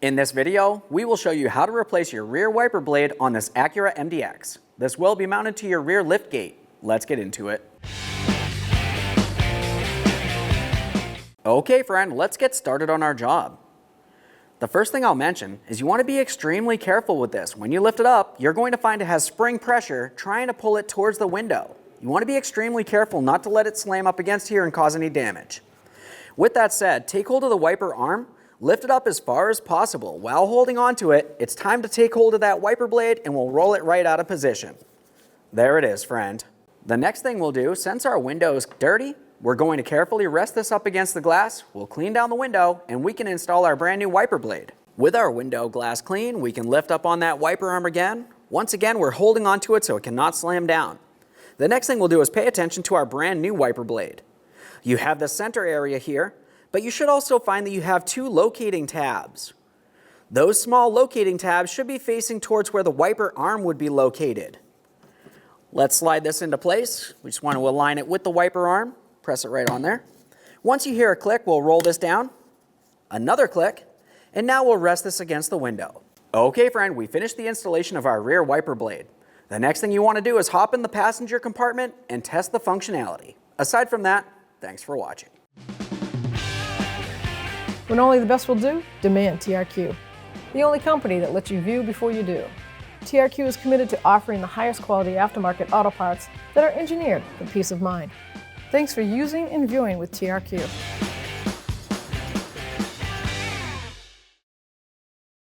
In this video, we will show you how to replace your rear wiper blade on this Acura MDX. This will be mounted to your rear lift gate. Let's get into it. Okay friend, let's get started on our job. The first thing I'll mention is you want to be extremely careful with this. When you lift it up, you're going to find it has spring pressure trying to pull it towards the window. You want to be extremely careful not to let it slam up against here and cause any damage. With that said, take hold of the wiper arm, lift it up as far as possible. While holding onto it, it's time to take hold of that wiper blade and we'll roll it right out of position. There it is, friend. The next thing we'll do, since our window is dirty, we're going to carefully rest this up against the glass. We'll clean down the window and we can install our brand new wiper blade. With our window glass clean, we can lift up on that wiper arm again. Once again, we're holding onto it so it cannot slam down. The next thing we'll do is pay attention to our brand new wiper blade. You have the center area here, but you should also find that you have two locating tabs. Those small locating tabs should be facing towards where the wiper arm would be located. Let's slide this into place. We just want to align it with the wiper arm. Press it right on there. Once you hear a click, we'll roll this down. Another click, and now we'll rest this against the window. Okay friend, we finished the installation of our rear wiper blade. The next thing you want to do is hop in the passenger compartment and test the functionality. Aside from that, thanks for watching. When only the best will do, demand TRQ. The only company that lets you view before you do. TRQ is committed to offering the highest quality aftermarket auto parts that are engineered for peace of mind. Thanks for using and viewing with TRQ.